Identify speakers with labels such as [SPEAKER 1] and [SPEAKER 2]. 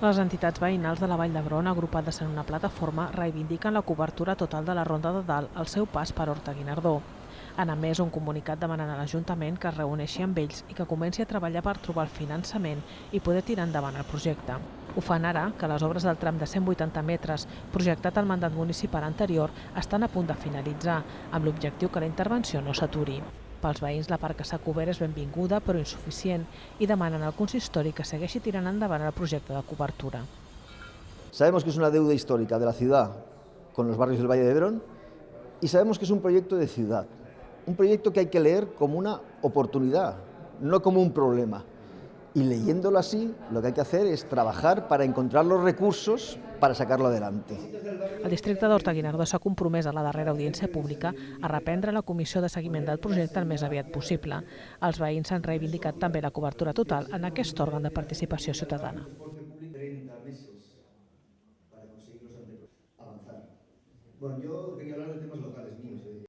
[SPEAKER 1] Les entitats veïnals de la Vall d'Hebron, agrupades en una plataforma, reivindiquen la cobertura total de la Ronda de Dalt al seu pas per Horta-Guinardó. Han emès un comunicat demanant a l'Ajuntament que es reuneixi amb ells i que comenci a treballar per trobar el finançament i poder tirar endavant el projecte. Ho fan ara que les obres del tram de 180 metres, projectat al mandat municipal anterior, estan a punt de finalitzar, amb l'objectiu que la intervenció no s'aturi. Pels veïns, la part que s'ha cobert és benvinguda però insuficient i demanen al consistori que segueixi tirant endavant el projecte de cobertura.
[SPEAKER 2] Sabemos que es una deuda histórica de la ciudad con los barrios del Valle de Hebrón y sabemos que es un proyecto de ciudad, un proyecto que hay que leer como una oportunidad, no como un problema. Y leyéndolo así, lo que hay que hacer es trabajar para encontrar los recursos para sacarlo adelante.
[SPEAKER 1] El districte d'Horta-Guinardó s'ha compromès a la darrera audiència pública a reprendre la comissió de seguiment del projecte el més aviat possible. Els veïns han reivindicat també la cobertura total en aquest òrgan de participació ciutadana.
[SPEAKER 2] 30 meses para conseguir los anteproyectos. Avanzar. Bueno, yo quería hablar de temas locales míos.